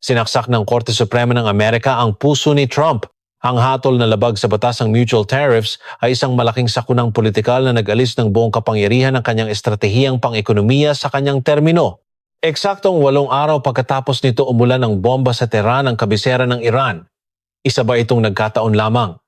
Sinaksak ng Korte Suprema ng Amerika ang puso ni Trump. Ang hatol na labag sa batas ng mutual tariffs ay isang malaking sakunang politikal na nag-alis ng buong kapangyarihan ng kanyang estratehiyang pang-ekonomiya sa kanyang termino. Eksaktong 8 araw pagkatapos nito umulan ng bomba sa Tehran ang kabisera ng Iran. Isa ba itong nagkataon lamang?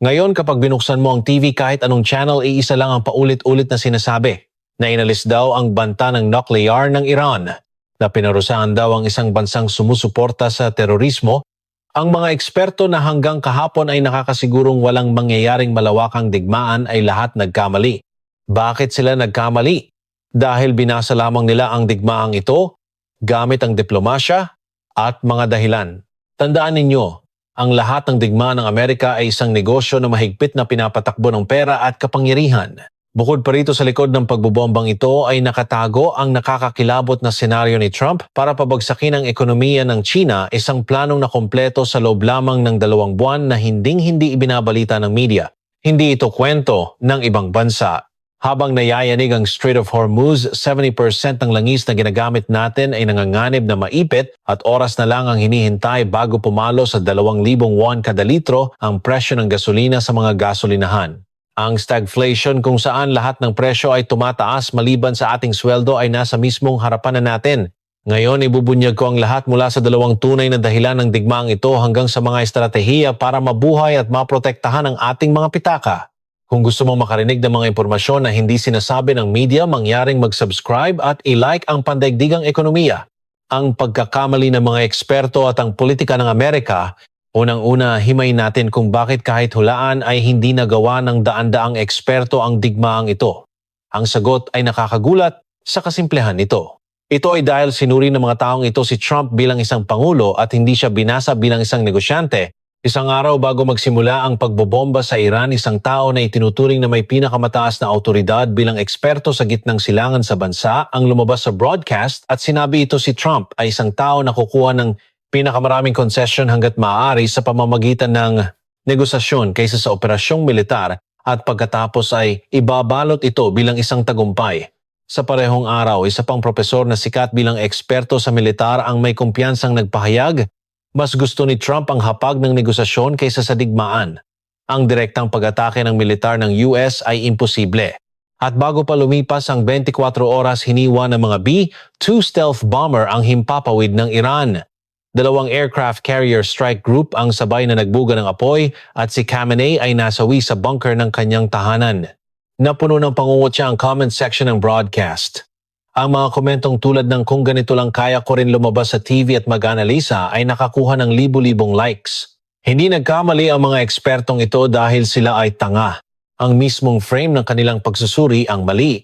Ngayon kapag binuksan mo ang TV kahit anong channel ay isa lang ang paulit-ulit na sinasabi na inalis daw ang banta ng nuclear ng Iran, na pinarusahan daw ang isang bansang sumusuporta sa terorismo. Ang mga eksperto na hanggang kahapon ay nakakasigurong walang mangyayaring malawakang digmaan ay lahat nagkamali. Bakit sila nagkamali? Dahil binasa lamang nila ang digmaang ito gamit ang diplomasya at mga dahilan. Tandaan ninyo, ang lahat ng digmaan ng Amerika ay isang negosyo na mahigpit na pinapatakbo ng pera at kapangyarihan. Bukod pa rito sa likod ng pagbobombang ito ay nakatago ang nakakakilabot na senaryo ni Trump para pabagsakin ang ekonomiya ng China, isang planong na kompleto sa loob lamang ng 2 buwan na hinding-hindi ibinabalita ng media. Hindi ito kwento ng ibang bansa. Habang nayayanig ang Strait of Hormuz, 70% ng langis na ginagamit natin ay nanganganib na maipit at oras na lang ang hinihintay bago pumalo sa 2,000 won kada litro ang presyo ng gasolina sa mga gasolinahan. Ang stagflation kung saan lahat ng presyo ay tumataas maliban sa ating sweldo ay nasa mismong harapan na natin. Ngayon ibubunyag ko ang lahat mula sa 2 tunay na dahilan ng digmaang ito hanggang sa mga estratehiya para mabuhay at maprotektahan ang ating mga pitaka. Kung gusto mong makarinig ng mga impormasyon na hindi sinasabi ng media, mangyaring mag-subscribe at i-like ang Pandaigdigang Ekonomiya. Ang pagkakamali ng mga eksperto at ang politika ng Amerika. Unang-una, himayin natin kung bakit kahit hulaan ay hindi nagawa ng daan-daang eksperto ang digmaang ito. Ang sagot ay nakakagulat sa kasimplehan nito. Ito ay dahil sinuri ng mga taong ito si Trump bilang isang pangulo at hindi siya binasa bilang isang negosyante. Isang araw bago magsimula ang pagbobomba sa Iran, isang tao na itinuturing na may pinakamataas na autoridad bilang eksperto sa gitnang silangan sa bansa ang lumabas sa broadcast at sinabi ito si Trump ay isang tao na kukuha ng pinakamaraming concession hanggat maaari sa pamamagitan ng negosasyon kaysa sa operasyong militar at pagkatapos ay ibabalot ito bilang isang tagumpay. Sa parehong araw, isa pang propesor na sikat bilang eksperto sa militar ang may kumpiyansang nagpahayag, mas gusto ni Trump ang hapag ng negosasyon kaysa sa digmaan. Ang direktang pag-atake ng militar ng US ay imposible. At bago pa lumipas ang 24 oras hiniwa ng mga B-2 stealth bomber ang himpapawid ng Iran. 2 aircraft carrier strike group ang sabay na nagbuga ng apoy at si Khamenei ay nasawi sa bunker ng kanyang tahanan. Napuno ng pangungutya ang comment section ng broadcast. Ang mga komentong tulad ng kung ganito lang kaya ko rin lumabas sa TV at mag-analisa ay nakakuha ng libu-libong likes. Hindi nagkamali ang mga ekspertong ito dahil sila ay tanga. Ang mismong frame ng kanilang pagsusuri ang mali.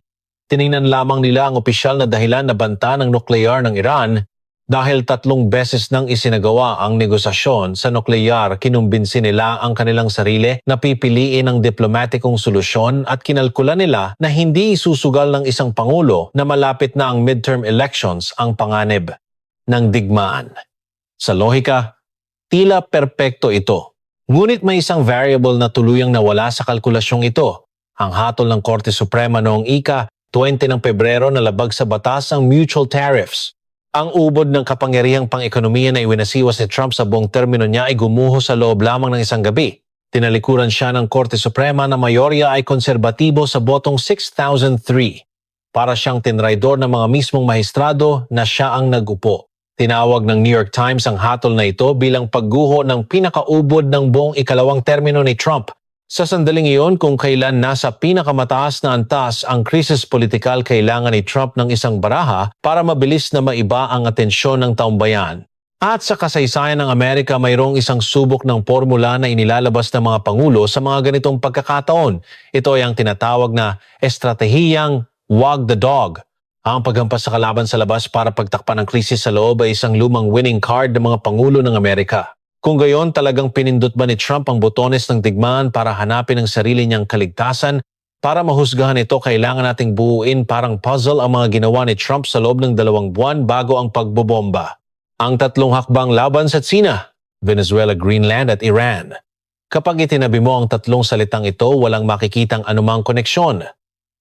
Tiningnan lamang nila ang opisyal na dahilan na banta ng nuklear ng Iran. Dahil 3 beses nang isinagawa ang negosasyon sa nuklear, kinumbinsi nila ang kanilang sarili na pipiliin ang diplomatikong solusyon at kinalkula nila na hindi isusugal ng isang pangulo na malapit na ang midterm elections ang panganib ng digmaan. Sa lohika, tila perpekto ito. Ngunit may isang variable na tuluyang nawala sa kalkulasyong ito. Ang hatol ng Korte Suprema noong ika-20 ng Pebrero na labag sa batas ang mutual tariffs. Ang ubod ng kapangyarihang pang-ekonomiya na iwinasiwas ni Trump sa buong termino niya ay gumuho sa loob lamang ng isang gabi. Tinalikuran siya ng Korte Suprema na mayorya ay konserbatibo sa botong 6,003. Para siyang tinraidor ng mga mismong mahistrado na siya ang nag-upo. Tinawag ng New York Times ang hatol na ito bilang pagguho ng pinakaubod ng buong ikalawang termino ni Trump. Sa sandaling iyon, kung kailan nasa pinakamataas na antas ang krisis politikal, kailangan ni Trump ng isang baraha para mabilis na maiba ang atensyon ng taumbayan. At sa kasaysayan ng Amerika, mayroong isang subok ng formula na inilalabas ng mga pangulo sa mga ganitong pagkakataon. Ito ay ang tinatawag na estratehiyang wag the dog. Ang paghampas sa kalaban sa labas para pagtakpan ng krisis sa loob ay isang lumang winning card ng mga pangulo ng Amerika. Kung gayon, talagang pinindot ba ni Trump ang botones ng digmaan para hanapin ang sarili niyang kaligtasan? Para mahusgahan ito, kailangan nating buuin parang puzzle ang mga ginawa ni Trump sa loob ng 2 buwan bago ang pagbobomba. Ang 3 hakbang laban sa China, Venezuela, Greenland at Iran. Kapag itinabi mo ang 3 salitang ito, walang makikitang anumang koneksyon.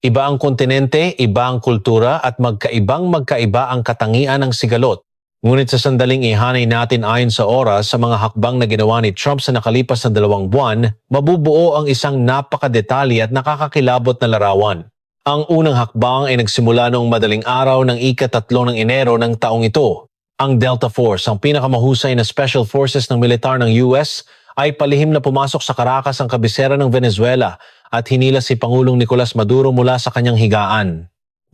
Iba ang kontinente, iba ang kultura at magkaibang magkaiba ang katangian ng sigalot. Ngunit sa sandaling ihanay natin ayon sa oras sa mga hakbang na ginawa ni Trump sa nakalipas na 2 buwan, mabubuo ang isang napakadetalye at nakakakilabot na larawan. Ang unang hakbang ay nagsimula noong madaling araw ng ika-3 ng Enero ng taong ito. Ang Delta Force, ang pinakamahusay na special forces ng militar ng US, ay palihim na pumasok sa Caracas, ang kabisera ng Venezuela, at hinila si Pangulong Nicolas Maduro mula sa kanyang higaan.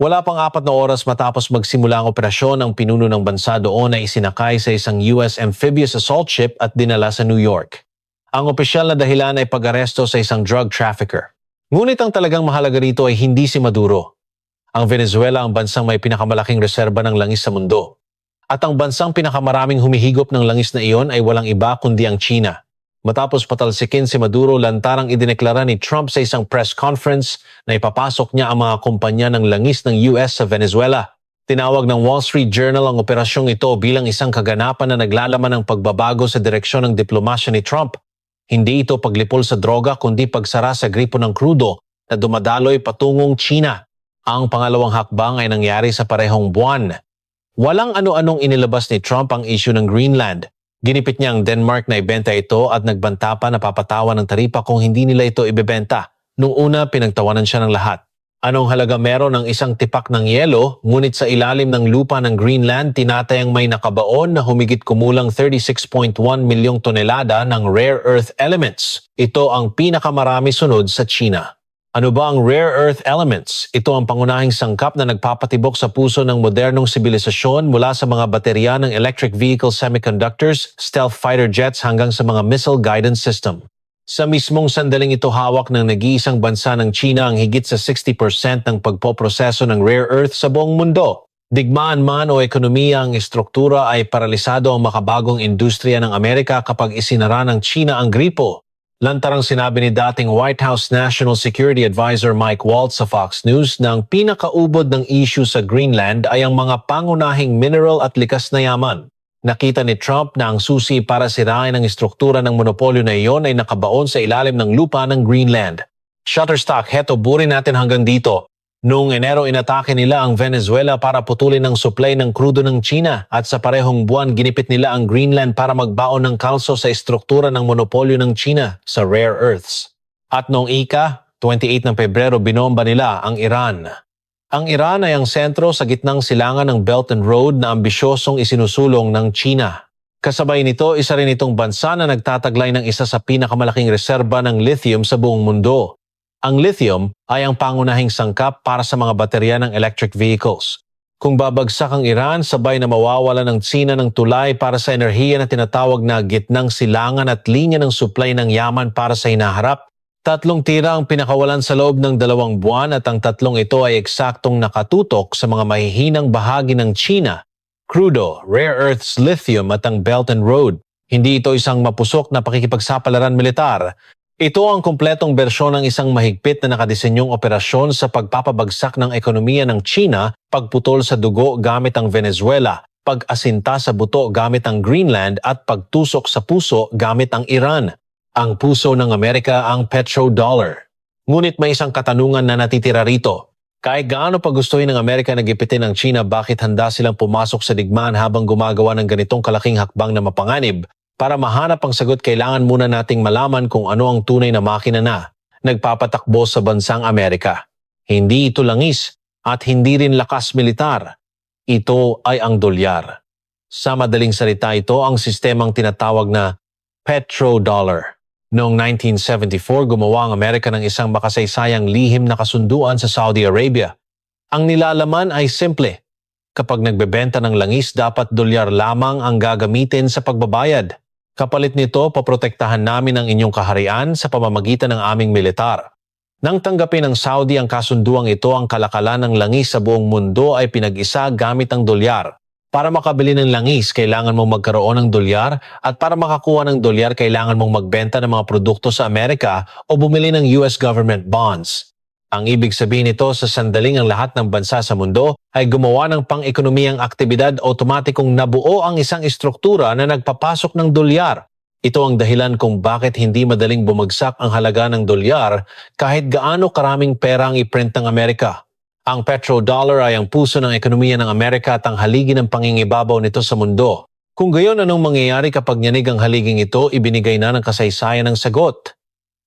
Wala pang 4 na oras matapos magsimula ang operasyon, ang pinuno ng bansa doon ay isinakay sa isang US amphibious assault ship at dinala sa New York. Ang opisyal na dahilan ay pag-aresto sa isang drug trafficker. Ngunit ang talagang mahalaga rito ay hindi si Maduro. Ang Venezuela ang bansang may pinakamalaking reserba ng langis sa mundo. At ang bansang pinakamaraming humihigop ng langis na iyon ay walang iba kundi ang China. Matapos patalsikin si Maduro, lantarang idineklara ni Trump sa isang press conference na ipapasok niya ang mga kumpanya ng langis ng US sa Venezuela. Tinawag ng Wall Street Journal ang operasyong ito bilang isang kaganapan na naglalaman ng pagbabago sa direksyon ng diplomasya ni Trump. Hindi ito paglipol sa droga kundi pagsara sa gripo ng krudo na dumadaloy patungong China. Ang pangalawang hakbang ay nangyari sa parehong buwan. Walang ano-anong inilabas ni Trump ang issue ng Greenland. Ginipit niya ang Denmark na ibenta ito at nagbanta pa na papatawan ng taripa kung hindi nila ito ibebenta. Nung una, pinagtawanan siya ng lahat. Anong halaga meron ng isang tipak ng yelo, ngunit sa ilalim ng lupa ng Greenland, tinatayang may nakabaon na humigit kumulang 36.1 milyong tonelada ng rare earth elements. Ito ang pinakamarami sunod sa China. Ano ba ang rare earth elements? Ito ang pangunahing sangkap na nagpapatibok sa puso ng modernong sibilisasyon, mula sa mga baterya ng electric vehicle semiconductors, stealth fighter jets hanggang sa mga missile guidance system. Sa mismong sandaling ito, hawak ng nag-iisang bansa ng China ang higit sa 60% ng pagpoproseso ng rare earth sa buong mundo. Digmaan man o ekonomiya, ang estruktura ay paralisado ang makabagong industriya ng Amerika kapag isinara ng China ang gripo. Lantarang sinabi ni dating White House National Security Advisor Mike Waltz sa Fox News na ang pinakaubod ng issue sa Greenland ay ang mga pangunahing mineral at likas na yaman. Nakita ni Trump na ang susi para sirain ang estruktura ng monopolyo na iyon ay nakabaon sa ilalim ng lupa ng Greenland. Shutterstock, heto burin natin hanggang dito. Noong Enero, inatake nila ang Venezuela para putulin ang supply ng krudo ng China, at sa parehong buwan ginipit nila ang Greenland para magbaon ng kalso sa estruktura ng monopolyo ng China sa rare earths. At noong ika-28 ng Pebrero, binomba nila ang Iran. Ang Iran ay ang sentro sa gitnang silangan ng Belt and Road na ambisyosong isinusulong ng China. Kasabay nito, isa rin itong bansa na nagtataglay ng isa sa pinakamalaking reserba ng lithium sa buong mundo. Ang lithium ay ang pangunahing sangkap para sa mga baterya ng electric vehicles. Kung babagsak ang Iran, sabay na mawawala ng China ng tulay para sa enerhiya na tinatawag na gitnang silangan at linya ng supply ng yaman para sa hinaharap. 3 tira ang pinakawalan sa loob ng 2 buwan, at ang 3 ito ay eksaktong nakatutok sa mga mahihinang bahagi ng China: crudo, rare earths, lithium at ang Belt and Road. Hindi ito isang mapusok na pakikipagsapalaran militar. Ito ang kumpletong bersyon ng isang mahigpit na nakadisenyong operasyon sa pagpapabagsak ng ekonomiya ng China, pagputol sa dugo gamit ang Venezuela, pag-asinta sa buto gamit ang Greenland, at pagtusok sa puso gamit ang Iran. Ang puso ng Amerika, ang petrodollar. Ngunit may isang katanungan na natitira rito. Kahit gaano pa gustuhin ng Amerika na gipitin ng China, bakit handa silang pumasok sa digmaan habang gumagawa ng ganitong kalaking hakbang na mapanganib? Para mahanap ang sagot, kailangan muna nating malaman kung ano ang tunay na makina na nagpapatakbo sa bansang Amerika. Hindi ito langis at hindi rin lakas militar. Ito ay ang dolyar. Sa madaling salita, ito ang sistemang tinatawag na petrodollar. Noong 1974, gumawa ang Amerika ng isang makasaysayang lihim na kasunduan sa Saudi Arabia. Ang nilalaman ay simple. Kapag nagbebenta ng langis, dapat dolyar lamang ang gagamitin sa pagbabayad. Kapalit nito, poprotektahan namin ang inyong kaharian sa pamamagitan ng aming militar. Nang tanggapin ng Saudi ang kasunduang ito, ang kalakalan ng langis sa buong mundo ay pinag-isa gamit ang dolyar. Para makabili ng langis, kailangan mong magkaroon ng dolyar, at para makakuha ng dolyar, kailangan mong magbenta ng mga produkto sa Amerika o bumili ng US government bonds. Ang ibig sabihin nito, sa sandaling ang lahat ng bansa sa mundo ay gumawa ng pang-ekonomiyang aktibidad, otomatikong nabuo ang isang estruktura na nagpapasok ng dolyar. Ito ang dahilan kung bakit hindi madaling bumagsak ang halaga ng dolyar kahit gaano karaming pera ang iprint ng Amerika. Ang petrodollar ay ang puso ng ekonomiya ng Amerika at ang haligi ng pangingibabaw nito sa mundo. Kung gayon, anong mangyayari kapag nyanig ang haliging ito, ibinigay na ng kasaysayan ng sagot.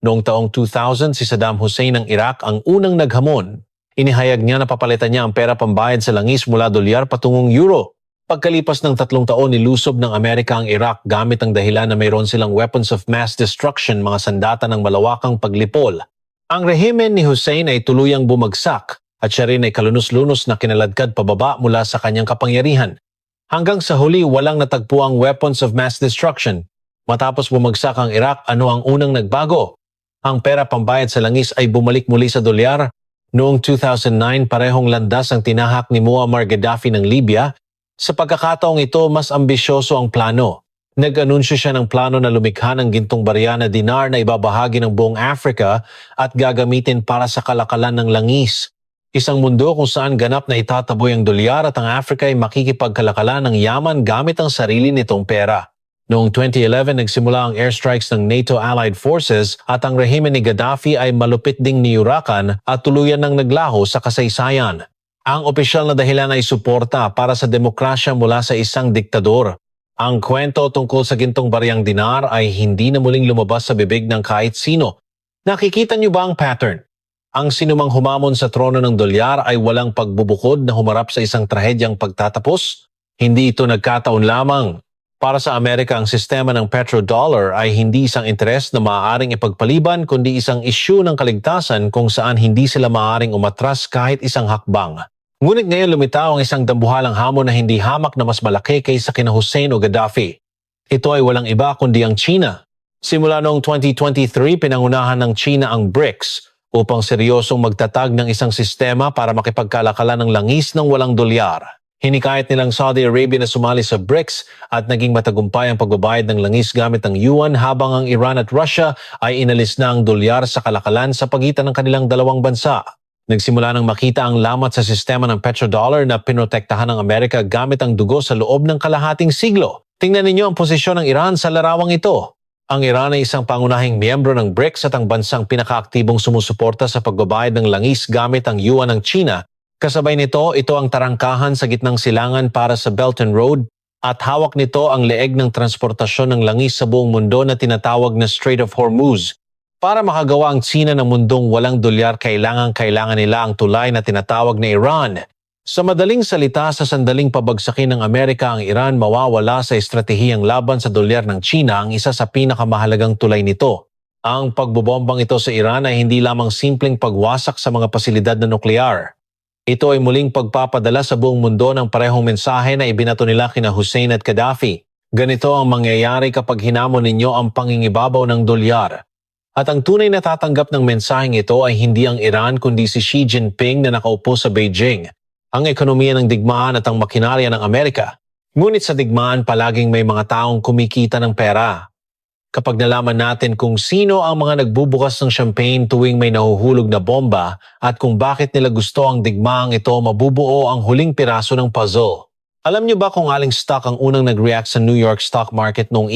Noong taong 2000, si Saddam Hussein ng Iraq ang unang naghamon. Inihayag niya na papalitan niya ang pera pambayad sa langis mula dolyar patungong euro. Pagkalipas ng 3 taon, nilusob ng Amerika ang Iraq gamit ang dahilan na mayroon silang weapons of mass destruction, mga sandata ng malawakang paglipol. Ang rehimen ni Hussein ay tuluyang bumagsak at siya rin ay kalunos-lunos na kinaladkad pababa mula sa kanyang kapangyarihan. Hanggang sa huli, walang natagpuang weapons of mass destruction. Matapos bumagsak ang Iraq, ano ang unang nagbago? Ang pera pambayad sa langis ay bumalik muli sa dolyar. Noong 2009, parehong landas ang tinahak ni Muammar Gaddafi ng Libya. Sa pagkakataong ito, mas ambisyoso ang plano. Nag-anunsyo siya ng plano na lumikha ng gintong barya na dinar na ibabahagi ng buong Africa at gagamitin para sa kalakalan ng langis. Isang mundo kung saan ganap na itataboy ang dolyar at ang Africa ay makikipagkalakalan ng yaman gamit ang sarili nitong pera. Noong 2011, nagsimula ang airstrikes ng NATO Allied Forces at ang rehimen ni Gaddafi ay malupit ding niyurakan at tuluyan ng naglaho sa kasaysayan. Ang opisyal na dahilan ay suporta para sa demokrasya mula sa isang diktador. Ang kwento tungkol sa gintong baryang dinar ay hindi na muling lumabas sa bibig ng kahit sino. Nakikita niyo ba ang pattern? Ang sinumang humamon sa trono ng dolyar ay walang pagbubukod na humarap sa isang trahedyang pagtatapos. Hindi ito nagkataon lamang. Para sa Amerika, ang sistema ng petrodollar ay hindi isang interes na maaaring ipagpaliban kundi isang isyu ng kaligtasan kung saan hindi sila maaaring umatras kahit isang hakbang. Ngunit ngayon lumitaw ang isang dambuhalang hamon na hindi hamak na mas malaki kaysa kina Hussein o Gaddafi. Ito ay walang iba kundi ang China. Simula noong 2023, pinangunahan ng China ang BRICS upang seryosong magtatag ng isang sistema para makipagkalakalan ng langis ng walang dolyar. Hinikayat nilang Saudi Arabia na sumali sa BRICS at naging matagumpay ang pagbabayad ng langis gamit ang yuan habang ang Iran at Russia ay inalis na ang dolyar sa kalakalan sa pagitan ng kanilang dalawang bansa. Nagsimula nang makita ang lamat sa sistema ng petrodollar na pinotektahan ng Amerika gamit ang dugo sa loob ng kalahating siglo. Tingnan ninyo ang posisyon ng Iran sa larawang ito. Ang Iran ay isang pangunahing miyembro ng BRICS at ang bansang pinakaaktibong sumusuporta sa pagbabayad ng langis gamit ang yuan ng China. Kasabay nito, ito ang tarangkahan sa gitnang silangan para sa Belt and Road at hawak nito ang leeg ng transportasyon ng langis sa buong mundo na tinatawag na Strait of Hormuz. Para makagawa ang China ng mundong walang dolyar, kailangan nila ang tulay na tinatawag na Iran. Sa madaling salita, sa sandaling pabagsakin ng Amerika ang Iran, mawawala sa estratehiyang laban sa dolyar ng China ang isa sa pinakamahalagang tulay nito. Ang pagbobombang ito sa Iran ay hindi lamang simpleng pagwasak sa mga pasilidad na nuklear. Ito ay muling pagpapadala sa buong mundo ng parehong mensahe na ibinato nila kina Hussein at Gaddafi. Ganito ang mangyayari kapag hinamon ninyo ang pangingibabaw ng dolyar. At ang tunay na tatanggap ng mensaheng ito ay hindi ang Iran kundi si Xi Jinping na nakaupo sa Beijing. Ang ekonomiya ng digmaan at ang makinarya ng Amerika. Ngunit sa digmaan palaging may mga taong kumikita ng pera. Kapag nalaman natin kung sino ang mga nagbubukas ng champagne tuwing may nahuhulog na bomba at kung bakit nila gusto ang digmaang ito, mabubuo ang huling piraso ng puzzle. Alam niyo ba kung aling stock ang unang nag-react sa New York stock market noong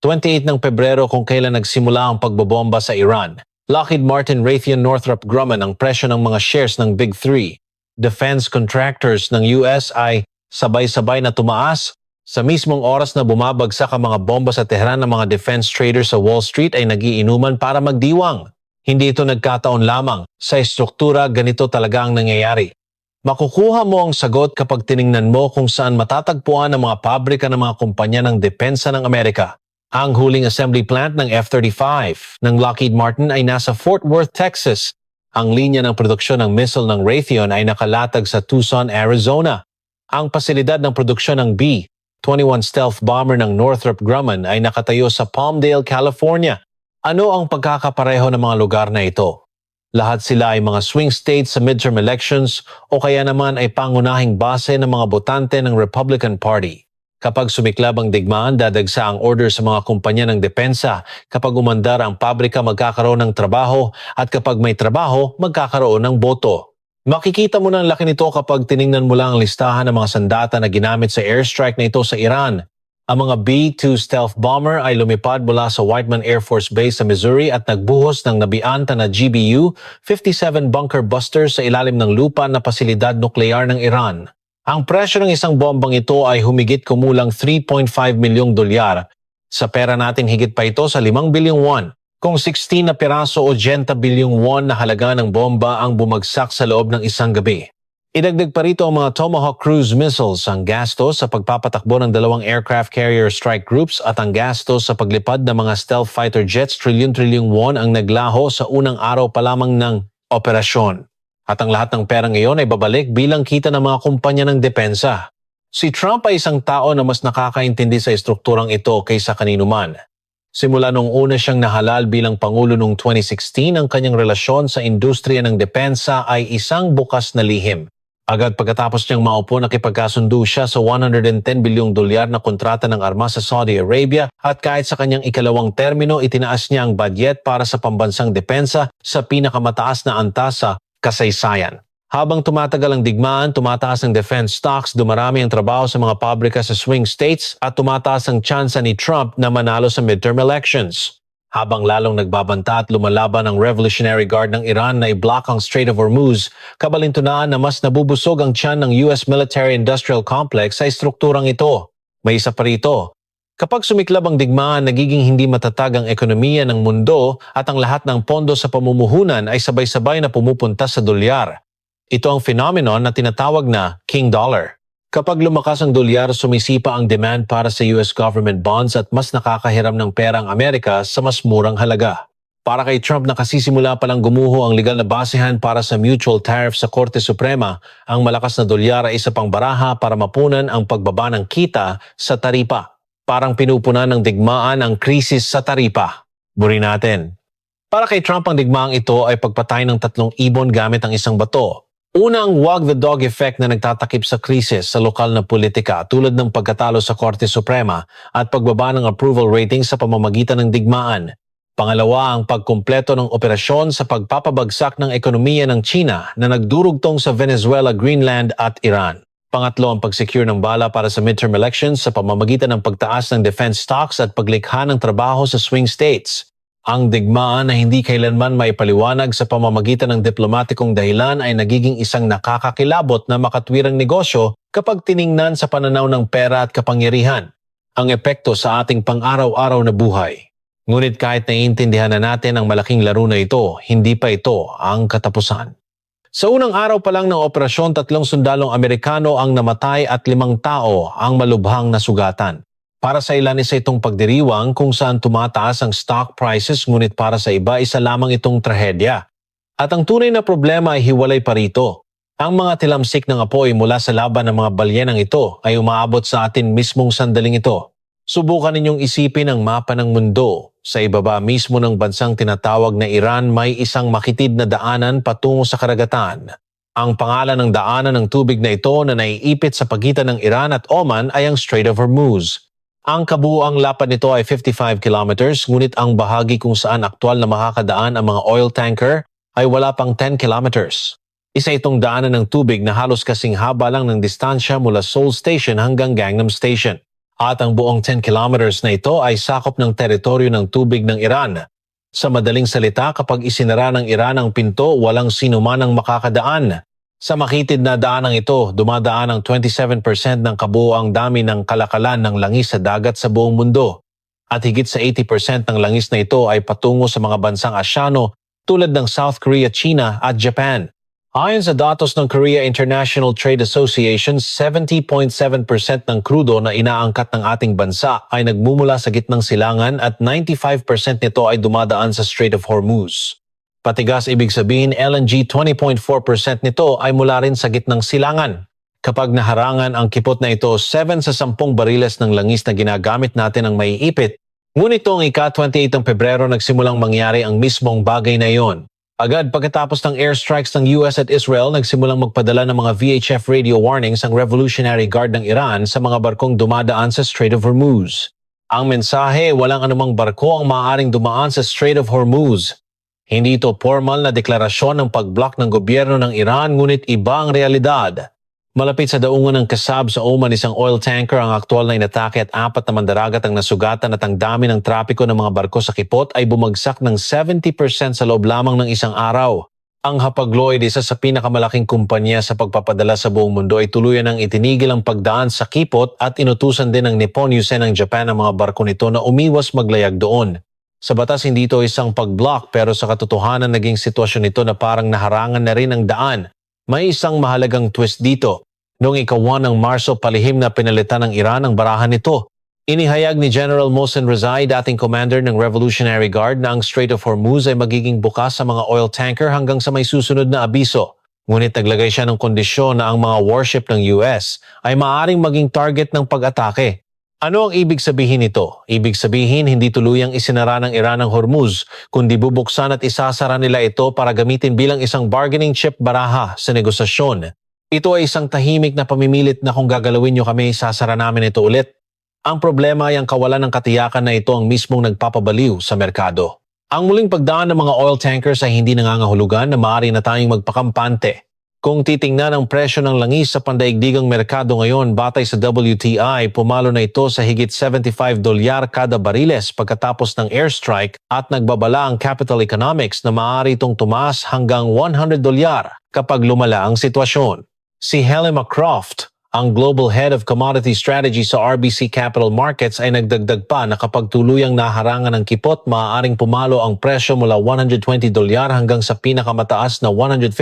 28 ng Pebrero kung kailan nagsimula ang pagbobomba sa Iran? Lockheed Martin, Raytheon, Northrop Grumman ang presyo ng mga shares ng Big Three. Defense contractors ng US ay sabay-sabay na tumaas. Sa mismong oras na bumabagsak ang mga bomba sa Tehran, ng mga defense traders sa Wall Street ay nagiinuman para magdiwang. Hindi ito nagkataon lamang. Sa estruktura, ganito talaga ang nangyayari. Makukuha mo ang sagot kapag tiningnan mo kung saan matatagpuan ang mga pabrika ng mga kumpanya ng depensa ng Amerika. Ang huling assembly plant ng F-35 ng Lockheed Martin ay nasa Fort Worth, Texas. Ang linya ng produksyon ng missile ng Raytheon ay nakalatag sa Tucson, Arizona. Ang pasilidad ng produksyon ng B-21 stealth bomber ng Northrop Grumman ay nakatayo sa Palmdale, California. Ano ang pagkakapareho ng mga lugar na ito? Lahat sila ay mga swing states sa midterm elections o kaya naman ay pangunahing base ng mga botante ng Republican Party. Kapag sumiklab ang digmaan, dadagsa ang order sa mga kumpanya ng depensa. Kapag umandar ang pabrika, magkakaroon ng trabaho at kapag may trabaho, magkakaroon ng boto. Makikita mo na ang laki nito kapag tiningnan mo lang ang listahan ng mga sandata na ginamit sa airstrike na ito sa Iran. Ang mga B-2 stealth bomber ay lumipad mula sa Whiteman Air Force Base sa Missouri at nagbuhos ng nabianta na GBU-57 bunker busters sa ilalim ng lupa na pasilidad nuklear ng Iran. Ang presyo ng isang bombang ito ay humigit kumulang 3.5 milyong dolyar. Sa pera natin higit pa ito sa 5 bilyong won. Kung 16 na piraso o 80 bilyong won na halaga ng bomba ang bumagsak sa loob ng isang gabi. Idagdag pa rito ang mga Tomahawk cruise missiles, ang gastos sa pagpapatakbo ng 2 aircraft carrier strike groups at ang gastos sa paglipad ng mga stealth fighter jets trilyon-trilyong won ang naglaho sa unang araw pa lamang ng operasyon. At ang lahat ng pera ngayon ay babalik bilang kita ng mga kumpanya ng depensa. Si Trump ay isang tao na mas nakakaintindi sa estrukturang ito kaysa kanino man. Simula nung una siyang nahalal bilang Pangulo noong 2016, ang kanyang relasyon sa industriya ng depensa ay isang bukas na lihim. Agad pagkatapos niyang maupo, nakipagkasundo siya sa 110 bilyong dolyar na kontrata ng armas sa Saudi Arabia at kahit sa kanyang ikalawang termino, itinaas niya ang budget para sa pambansang depensa sa pinakamataas na antas sa kasaysayan. Habang tumatagal ang digmaan, tumataas ang defense stocks, dumarami ang trabaho sa mga pabrika sa swing states at tumataas ang tsansa ni Trump na manalo sa midterm elections. Habang lalong nagbabanta at lumalaban ang Revolutionary Guard ng Iran na i-block ang Strait of Hormuz, kabalintunaan na mas nabubusog ang tiyan ng US Military-Industrial Complex sa estrukturang ito. May isa pa rito. Kapag sumiklab ang digmaan, nagiging hindi matatag ang ekonomiya ng mundo at ang lahat ng pondo sa pamumuhunan ay sabay-sabay na pumupunta sa dolyar. Ito ang phenomenon na tinatawag na King Dollar. Kapag lumakas ang dolyar, sumisipa ang demand para sa US government bonds at mas nakakahiram ng pera ang Amerika sa mas murang halaga. Para kay Trump, nakasisimula palang gumuho ang legal na basehan para sa mutual tariff sa Korte Suprema, ang malakas na dolyar ay isa pang baraha para mapunan ang pagbaba ng kita sa taripa. Parang pinupunan ng digmaan ang krisis sa taripa. Buri natin. Para kay Trump, ang digmaang ito ay pagpatay ng 3 ibon gamit ang isang bato. Unang wag the dog effect na nagtatakip sa krisis sa lokal na politika tulad ng pagkatalo sa Korte Suprema at pagbaba ng approval rating sa pamamagitan ng digmaan. Pangalawa, ang pagkumpleto ng operasyon sa pagpapabagsak ng ekonomiya ng China na nagdurugtong sa Venezuela, Greenland at Iran. Pangatlo, ang pag-secure ng bala para sa midterm elections sa pamamagitan ng pagtaas ng defense stocks at paglikha ng trabaho sa swing states. Ang digmaan na hindi kailanman maipaliwanag sa pamamagitan ng diplomatikong dahilan ay nagiging isang nakakakilabot na makatwirang negosyo kapag tiningnan sa pananaw ng pera at kapangyarihan. Ang epekto sa ating pang-araw-araw na buhay. Ngunit kahit naiintindihan na natin ang malaking laro na ito, hindi pa ito ang katapusan. Sa unang araw pa lang ng operasyon, 3 sundalong Amerikano ang namatay at 5 tao ang malubhang nasugatan. Para sa ilan, isa itong pagdiriwang kung saan tumataas ang stock prices, ngunit para sa iba, isa lamang itong trahedya. At ang tunay na problema ay hiwalay pa rito. Ang mga tilamsik ng apoy mula sa laban ng mga balyenang ito ay umaabot sa atin mismong sandaling ito. Subukan ninyong isipin ang mapa ng mundo. Sa ibaba mismo ng bansang tinatawag na Iran, may isang makitid na daanan patungo sa karagatan. Ang pangalan ng daanan ng tubig na ito na naiipit sa pagitan ng Iran at Oman ay ang Strait of Hormuz. Ang kabuuang lapad nito ay 55 kilometers, ngunit ang bahagi kung saan aktwal na makakadaan ang mga oil tanker ay wala pang 10 kilometers. Isa itong daanan ng tubig na halos kasing haba lang ng distansya mula Seoul Station hanggang Gangnam Station. At ang buong 10 kilometers na ito ay sakop ng teritoryo ng tubig ng Iran. Sa madaling salita, kapag isinara ng Iran ang pinto, walang sino man ang makakadaan. Sa makitid na daanang ito, dumadaan ang 27% ng kabuoang dami ng kalakalan ng langis sa dagat sa buong mundo. At higit sa 80% ng langis na ito ay patungo sa mga bansang Asyano tulad ng South Korea, China at Japan. Ayon sa datos ng Korea International Trade Association, 70.7% ng krudo na inaangkat ng ating bansa ay nagmumula sa gitnang silangan at 95% nito ay dumadaan sa Strait of Hormuz. Patigas, ibig sabihin, LNG 20.4% nito ay mula rin sa gitnang silangan. Kapag naharangan ang kipot na ito, 7 sa 10 bariles ng langis na ginagamit natin ang maiipit. Ngunit itong ika-28 ng Pebrero nagsimulang mangyari ang mismong bagay na iyon. Agad pagkatapos ng airstrikes ng US at Israel, nagsimulang magpadala ng mga VHF radio warnings ang Revolutionary Guard ng Iran sa mga barkong dumadaan sa Strait of Hormuz. Ang mensahe, walang anumang barko ang maaaring dumaan sa Strait of Hormuz. Hindi ito formal na deklarasyon ng pag-block ng gobyerno ng Iran, ngunit iba ang realidad. Malapit sa daungan ng Kasab sa Oman, isang oil tanker ang aktual na inatake at 4 na mandaragat ang nasugatan at ang dami ng trapiko ng mga barko sa Kipot ay bumagsak ng 70% sa loob lamang ng isang araw. Ang Hapag-Lloyd, isa sa pinakamalaking kumpanya sa pagpapadala sa buong mundo, ay tuluyan ng itinigil ang pagdaan sa Kipot at inutusan din ng Nippon Yusen ng Japan ang mga barko nito na umiwas maglayag doon. Sa batas hindi ito isang pag-block, pero sa katotohanan naging sitwasyon nito na parang naharangan na rin ang daan. May isang mahalagang twist dito. Noong ika-1 ng Marso, palihim na pinalitan ng Iran ang barahan nito. Inihayag ni General Mohsen Rezai, dating commander ng Revolutionary Guard, na ang Strait of Hormuz ay magiging bukas sa mga oil tanker hanggang sa may susunod na abiso. Ngunit naglagay siya ng kondisyon na ang mga warship ng US ay maaaring maging target ng pag-atake. Ano ang ibig sabihin nito? Ibig sabihin, hindi tuluyang isinara ng Iran ang Hormuz, kundi bubuksan at isasara nila ito para gamitin bilang isang bargaining chip baraha sa negosasyon. Ito ay isang tahimik na pamimilit na kung gagalawin nyo kami, sasara namin ito ulit. Ang problema ay ang kawalan ng katiyakan na ito ang mismong nagpapabaliw sa merkado. Ang muling pagdaan ng mga oil tankers ay hindi nangangahulugan na maaari na tayong magpakampante. Kung titingnan ang presyo ng langis sa pandaigdigang merkado ngayon, batay sa WTI, pumalo na ito sa higit $75 kada bariles pagkatapos ng airstrike at nagbabala ang Capital Economics na maaari itong tumaas hanggang $100 kapag lumala ang sitwasyon. Si Helen McCroft, ang Global Head of Commodity Strategy sa RBC Capital Markets, ay nagdagdag pa na kapag tuluyang naharangan ng Kipot, maaaring pumalo ang presyo mula $120 hanggang sa pinakamataas na $150.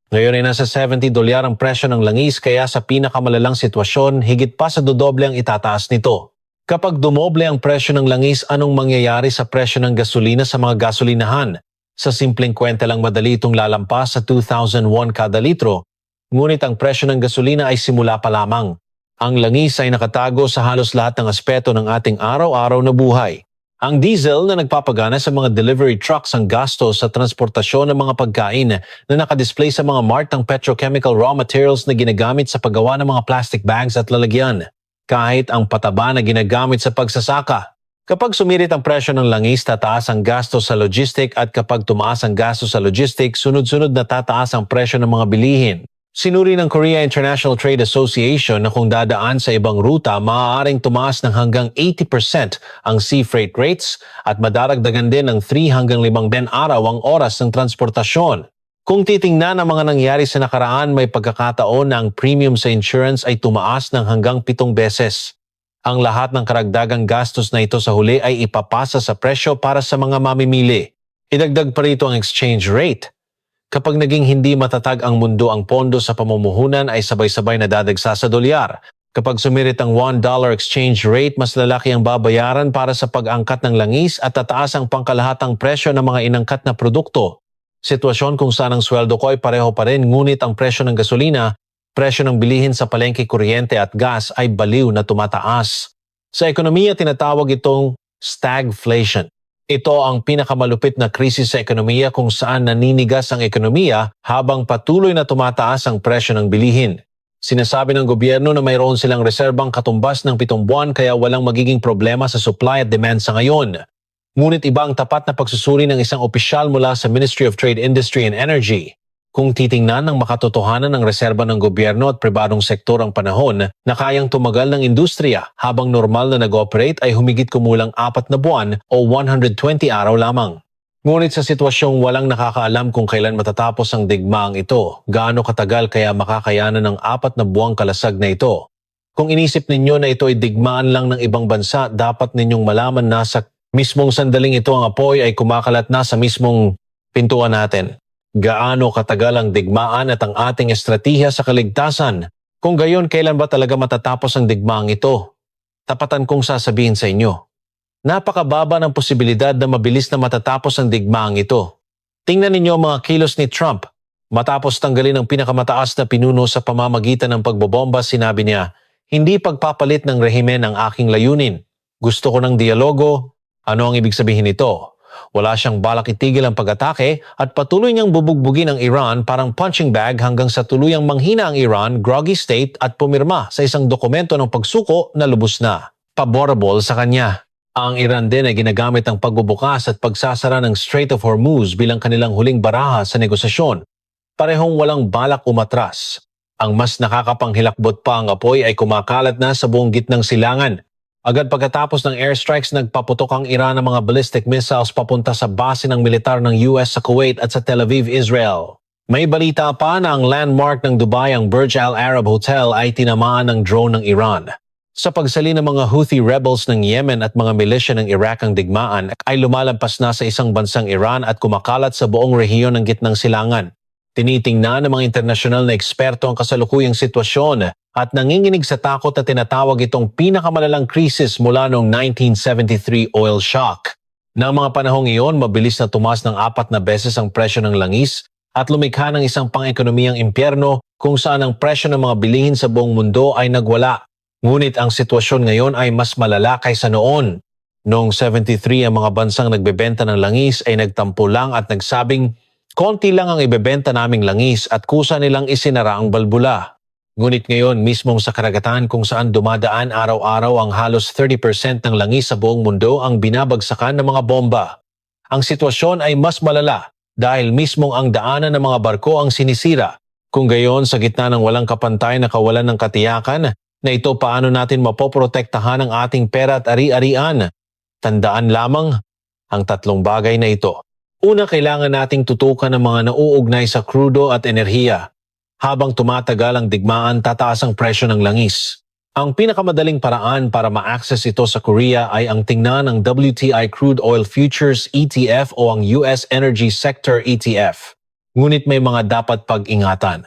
Ngayon ay nasa $70 ang presyo ng langis, kaya sa pinakamalalang sitwasyon, higit pa sa dodoble ang itataas nito. Kapag dumoble ang presyo ng langis, anong mangyayari sa presyo ng gasolina sa mga gasolinahan? Sa simpleng kwenta lang, madali itong lalampas sa 2,001 kada litro. Ngunit ang presyo ng gasolina ay simula pa lamang. Ang langis ay nakatago sa halos lahat ng aspeto ng ating araw-araw na buhay. Ang diesel na nagpapagana sa mga delivery trucks ang gastos sa transportasyon ng mga pagkain na nakadisplay sa mga mart ng petrochemical raw materials na ginagamit sa paggawa ng mga plastic bags at lalagyan. Kahit ang pataba na ginagamit sa pagsasaka. Kapag sumirit ang presyo ng langis, tataas ang gastos sa logistic, at kapag tumaas ang gastos sa logistic, sunod-sunod na tataas ang presyo ng mga bilihin. Sinuri ng Korea International Trade Association na kung dadaan sa ibang ruta, maaaring tumaas ng hanggang 80% ang sea freight rates at madaragdagan din ng 3 hanggang 5 ben araw ang oras ng transportasyon. Kung titingnan ang mga nangyari sa nakaraan, may pagkakataon na ang premium sa insurance ay tumaas ng hanggang 7 beses. Ang lahat ng karagdagang gastos na ito sa huli ay ipapasa sa presyo para sa mga mamimili. Idagdag pa rito ang exchange rate. Kapag naging hindi matatag ang mundo, ang pondo sa pamumuhunan ay sabay-sabay na dadagsa sa dolyar. Kapag sumirit ang $1 exchange rate, mas lalaki ang babayaran para sa pag-angkat ng langis at tataas ang pangkalahatang presyo ng mga inangkat na produkto. Sitwasyon kung saan ang sweldo ko ay pareho pa rin, ngunit ang presyo ng gasolina, presyo ng bilihin sa palengke, kuryente at gas ay baliw na tumataas. Sa ekonomiya, tinatawag itong stagflation. Ito ang pinakamalupit na krisis sa ekonomiya kung saan naninigas ang ekonomiya habang patuloy na tumataas ang presyo ng bilihin. Sinasabi ng gobyerno na mayroon silang reserbang katumbas ng 7 buwan kaya walang magiging problema sa supply at demand sa ngayon. Ngunit iba ang tapat na pagsusuri ng isang opisyal mula sa Ministry of Trade, Industry and Energy. Kung titingnan ng makatotohanan ng reserba ng gobyerno at pribadong sektor ang panahon na kayang tumagal ng industriya habang normal na nag-operate ay humigit kumulang 4 na buwan o 120 araw lamang. Ngunit sa sitwasyong walang nakakaalam kung kailan matatapos ang digmaang ito, gaano katagal kaya makakayanan ng 4 na buwang kalasag na ito. Kung inisip ninyo na ito ay digmaan lang ng ibang bansa, dapat ninyong malaman na sa mismong sandaling ito ang apoy ay kumakalat na sa mismong pintuan natin. Gaano katagal ang digmaan at ang ating estratehiya sa kaligtasan? Kung gayon, kailan ba talaga matatapos ang digmaang ito? Tapatan kong sasabihin sa inyo. Napakababa ng posibilidad na mabilis na matatapos ang digmaang ito. Tingnan ninyo ang mga kilos ni Trump. Matapos tanggalin ang pinakamataas na pinuno sa pamamagitan ng pagbobomba, sinabi niya, "Hindi pagpapalit ng rehimen ang aking layunin. Gusto ko ng dialogo." Ano ang ibig sabihin nito? Wala siyang balak itigil ang pag-atake at patuloy niyang bubugbugin ang Iran parang punching bag hanggang sa tuluyang manghina ang Iran, groggy state at pumirma sa isang dokumento ng pagsuko na lubos na favorable sa kanya. Ang Iran din ay ginagamit ang pagbubukas at pagsasara ng Strait of Hormuz bilang kanilang huling baraha sa negosasyon. Parehong walang balak umatras. Ang mas nakakapanghilakbot pa ang apoy ay kumakalat na sa buong gitnang silangan. Agad pagkatapos ng airstrikes, nagpaputok ang Iran ng mga ballistic missiles papunta sa base ng militar ng US sa Kuwait at sa Tel Aviv, Israel. May balita pa na ang landmark ng Dubai, ang Burj Al Arab Hotel, ay tinamaan ng drone ng Iran. Sa pagsali ng mga Houthi rebels ng Yemen at mga milisya ng Iraq ang digmaan ay lumalampas na sa isang bansang Iran at kumakalat sa buong rehiyon ng gitnang silangan. Tinitingnan ng mga internasyonal na eksperto ang kasalukuyang sitwasyon at nanginginig sa takot na tinatawag itong pinakamalalang krisis mula noong 1973 oil shock. Nang mga panahong iyon, mabilis na tumaas ng 4 na beses ang presyo ng langis at lumikha ng isang pang-ekonomiyang impyerno kung saan ang presyo ng mga bilihin sa buong mundo ay nagwala. Ngunit ang sitwasyon ngayon ay mas malala kaysa noon. Noong 73, ang mga bansang nagbebenta ng langis ay nagtampo lang at nagsabing, konti lang ang ibebenta naming langis at kusa nilang isinara ang balbula. Ngunit ngayon mismong sa karagatan kung saan dumadaan araw-araw ang halos 30% ng langis sa buong mundo ang binabagsakan ng mga bomba. Ang sitwasyon ay mas malala dahil mismong ang daanan ng mga barko ang sinisira. Kung gayon, sa gitna ng walang kapantay na kawalan ng katiyakan, na ito paano natin mapoprotektahan ang ating pera at ari-arian? Tandaan lamang ang 3 bagay na ito. Una, kailangan nating tutukan ang mga nauugnay sa krudo at enerhiya. Habang tumatagal ang digmaan, tataas ang presyo ng langis. Ang pinakamadaling paraan para ma-access ito sa Korea ay ang tingnan ng WTI Crude Oil Futures ETF o ang US Energy Sector ETF. Ngunit may mga dapat pag-ingatan.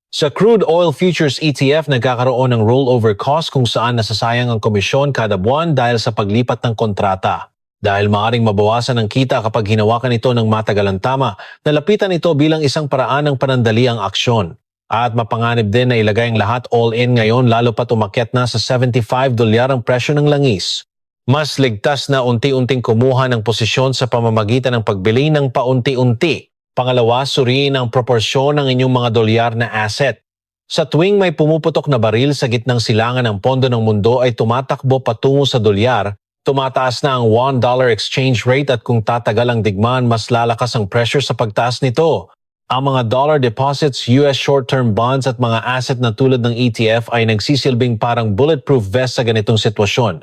Sa Crude Oil Futures ETF, nagkakaroon ng rollover cost kung saan nasasayang ang komisyon kada buwan dahil sa paglipat ng kontrata. Dahil maaaring mabawasan ang kita kapag hinawakan ito ng matagalang tama, nalapitan ito bilang isang paraan ng panandaliang aksyon. At mapanganib din na ilagay ang lahat all-in ngayon lalo pat umakyat na sa $75 ang presyo ng langis. Mas ligtas na unti-unting kumuha ng posisyon sa pamamagitan ng pagbili ng paunti-unti. Pangalawa, suriin ang proporsyon ng inyong mga dolyar na asset. Sa tuwing may pumuputok na baril sa gitnang silangan ng pondo ng mundo ay tumatakbo patungo sa dolyar, tumataas na ang $1 exchange rate at kung tatagal ang digmaan, mas lalakas ang pressure sa pagtaas nito. Ang mga dollar deposits, US short-term bonds at mga asset na tulad ng ETF ay nagsisilbing parang bulletproof vest sa ganitong sitwasyon.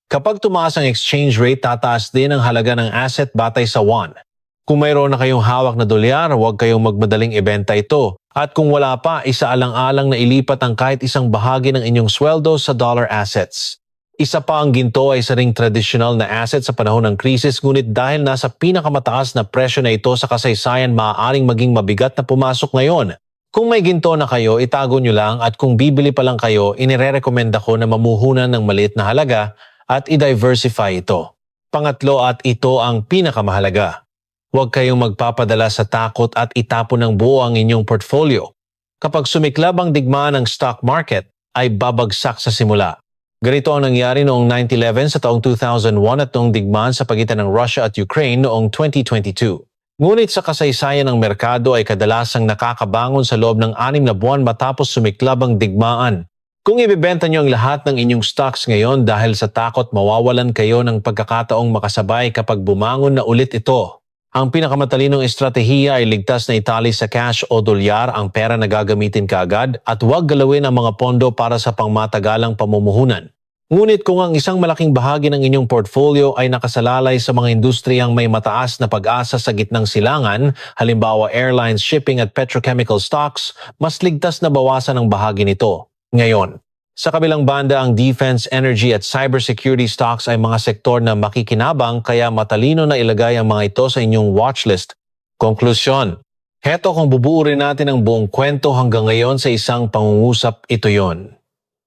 Kapag tumaas ang exchange rate, tataas din ang halaga ng asset batay sa won. Kung mayroon na kayong hawak na dolyar, huwag kayong magmadaling ibenta ito. At kung wala pa, isaalang-alang na ilipat ang kahit isang bahagi ng inyong sweldo sa dollar assets. Isa pa, ang ginto ay isa ring tradisyonal na asset sa panahon ng krisis, ngunit dahil nasa pinakamataas na presyo na ito sa kasaysayan, maaaring maging mabigat na pumasok ngayon. Kung may ginto na kayo, itago nyo lang at kung bibili pa lang kayo, inirerekomenda ko na mamuhunan ng maliit na halaga at i-diversify ito. Pangatlo, at ito ang pinakamahalaga. Huwag kayong magpapadala sa takot at itapon ng buo ang inyong portfolio. Kapag sumiklab ang digmaan ng stock market, ay babagsak sa simula. Ganito ang nangyari noong 9/11 sa taong 2001 at noong digmaan sa pagitan ng Russia at Ukraine noong 2022. Ngunit sa kasaysayan ng merkado ay kadalasang nakakabangon sa loob ng 6 na buwan matapos sumiklab ang digmaan. Kung ibebenta nyo ang lahat ng inyong stocks ngayon dahil sa takot, mawawalan kayo ng pagkakataong makasabay kapag bumangon na ulit ito. Ang pinakamatalinong estratehiya ay ligtas na itali sa cash o dolyar ang pera na gagamitin kaagad at huwag galawin ang mga pondo para sa pangmatagalang pamumuhunan. Ngunit kung ang isang malaking bahagi ng inyong portfolio ay nakasalalay sa mga industriyang may mataas na pag-asa sa gitnang silangan, halimbawa airlines, shipping at petrochemical stocks, mas ligtas na bawasan ang bahagi nito. Ngayon, sa kabilang banda, ang defense, energy at cybersecurity stocks ay mga sektor na makikinabang kaya matalino na ilagay ang mga ito sa inyong watchlist. Konklusyon. Heto, kung bubuurin natin ang buong kwento hanggang ngayon sa isang pangungusap, ito yon.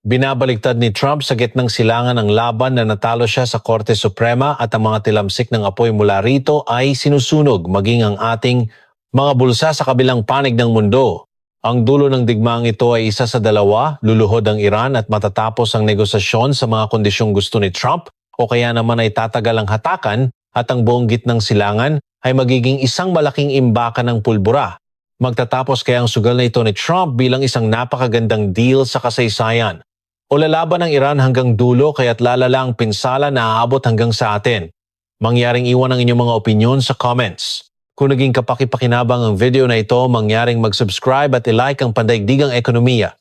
Binabaliktad ni Trump sa gitnang silangan ng laban na natalo siya sa Korte Suprema at ang mga tilamsik ng apoy mula rito ay sinusunog maging ang ating mga bulsa sa kabilang panig ng mundo. Ang dulo ng digmaang ito ay isa sa dalawa, luluhod ang Iran at matatapos ang negosasyon sa mga kondisyong gusto ni Trump o kaya naman ay tatagal ang hatakan at ang buong gitnang silangan ay magiging isang malaking imbakan ng pulbura. Magtatapos kaya ang sugal na ito ni Trump bilang isang napakagandang deal sa kasaysayan. O lalaban ng Iran hanggang dulo kaya't lalala ang pinsala na aabot hanggang sa atin. Mangyaring iwan ang inyong mga opinyon sa comments. Kung naging kapaki-pakinabang ang video na ito, mangyaring mag-subscribe at i-like ang Pandaigdigang Ekonomiya.